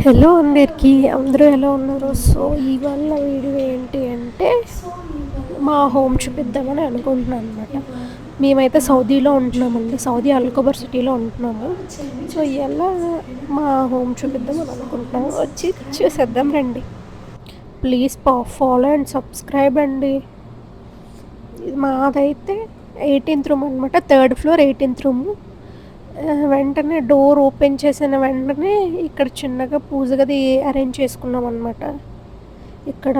Hello అందరికీ అందరూ ఎలా ఉన్నారు? సో ఇవాళ వీడియో ఏంటి అంటే మా హోమ్ చూపిద్దామని అనుకుంటున్నాను అనమాట. మేమైతే సౌదీలో ఉంటున్నామండి. సౌదీ అల్కోబర్ సిటీలో ఉంటున్నాము. సో ఇవాళ మా హోమ్ చూపిద్దామని అనుకుంటున్నాము. వచ్చి చూసేద్దాం రండి. ప్లీజ్ ఫాలో అండ్ సబ్స్క్రైబ్ అండి. మాదైతే 18th రూమ్ అనమాట. 3rd floor 18th room. వెంటనే డోర్ ఓపెన్ చేసిన వెంటనే ఇక్కడ చిన్నగా పూజ గది అరేంజ్ చేసుకున్నాం అనమాట. ఇక్కడ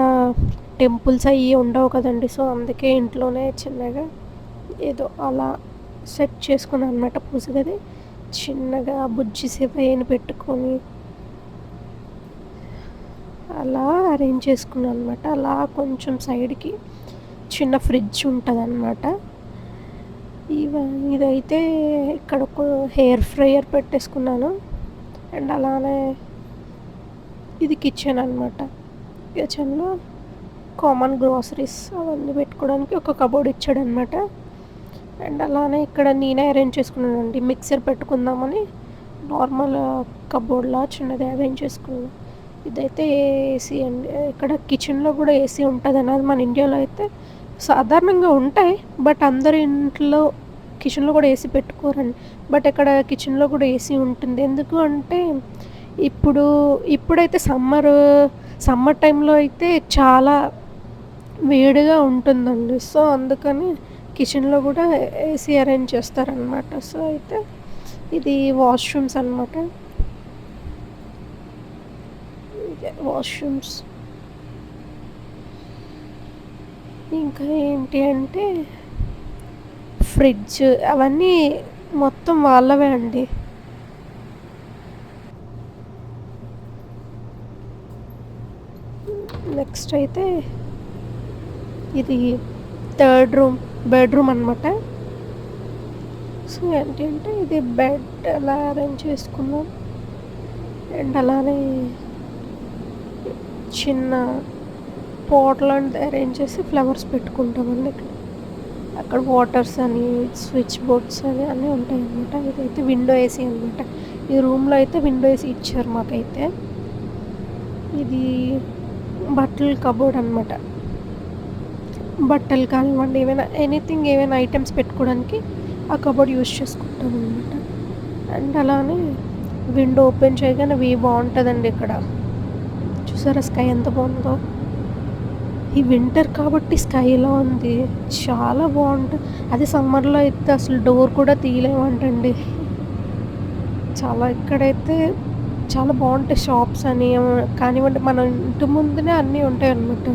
టెంపుల్స్ అవి ఉండవు కదండి. సో అందుకే ఇంట్లోనే చిన్నగా ఏదో అలా సెట్ చేసుకున్నాను అనమాట పూజ గది. చిన్నగా బుజ్జి సేపయ్యని పెట్టుకొని అలా అరేంజ్ చేసుకున్నాను అనమాట. అలా కొంచెం సైడ్కి చిన్న ఫ్రిడ్జ్ ఉంటుంది అనమాట. ఇదైతే ఇక్కడ ఒక హెయిర్ ఫ్రైయర్ పెట్టేసుకున్నాను. అండ్ అలానే ఇది కిచెన్ అనమాట. కిచెన్లో కామన్ గ్రోసరీస్ అవన్నీ పెట్టుకోవడానికి ఒక కబోర్డ్ ఇచ్చాడనమాట. అండ్ అలానే ఇక్కడ నేనే అరేంజ్ చేసుకున్నానండి. మిక్సర్ పెట్టుకుందామని నార్మల్ కబోర్డ్లా చిన్నది అరేంజ్ చేసుకున్నాను. ఇదైతే ఏసీ అండి. ఇక్కడ కిచెన్లో కూడా ఏసీ ఉంటుంది అన్నది. మన ఇండియాలో అయితే సాధారణంగా ఉంటాయి, బట్ అందరి ఇంట్లో కిచెన్లో కూడా ఏసీ పెట్టుకోరండి. బట్ ఇక్కడ కిచెన్లో కూడా ఏసీ ఉంటుంది. ఎందుకు అంటే ఇప్పుడైతే సమ్మర్ టైంలో అయితే చాలా వేడిగా ఉంటుందండి. సో అందుకని కిచెన్లో కూడా ఏసీ అరేంజ్ చేస్తారనమాట. సో అయితే ఇది వాష్రూమ్స్ అనమాట. వాష్రూమ్స్ ఇంకా ఏంటి అంటే ఫ్రిడ్జ్ అవన్నీ మొత్తం వాళ్ళవే అండి. నెక్స్ట్ అయితే ఇది 3rd రూమ్ బెడ్రూమ్ అనమాట. సో ఏంటి అంటే ఇది బెడ్ అలా అరేంజ్ చేసుకున్నాం. అండ్ అలానే చిన్న పాట్ లాంటిది అరేంజ్ చేసి ఫ్లవర్స్ పెట్టుకుంటామండి. అక్కడ వాటర్స్ అని స్విచ్ బోర్డ్స్ అని అన్నీ ఉంటాయి అన్నమాట. ఇదైతే విండో ఏసీ అనమాట. ఈ రూమ్లో అయితే విండో ఏసీ ఇచ్చారు మాకైతే. ఇది బట్టల కబోర్డ్ అనమాట. బట్టలు కానివ్వండి, ఏవైనా ఐటమ్స్ పెట్టుకోవడానికి ఆ కబోర్డ్ యూజ్ చేసుకుంటాం అనమాట. అండ్ అలానే విండో ఓపెన్ చేయగానే బాగుంటుందండి. ఇక్కడ చూసారా స్కై ఎంత బాగుందో. ఈ వింటర్ కాబట్టి స్కై ఇలా ఉంది, చాలా బాగుంటుంది. అదే సమ్మర్లో అయితే అసలు డోర్ కూడా తీయలేమంటండి. ఇక్కడైతే చాలా బాగుంటాయి. షాప్స్ అని కానివ్వండి, మన ఇంటి ముందునే అన్నీ ఉంటాయి అన్నమాట.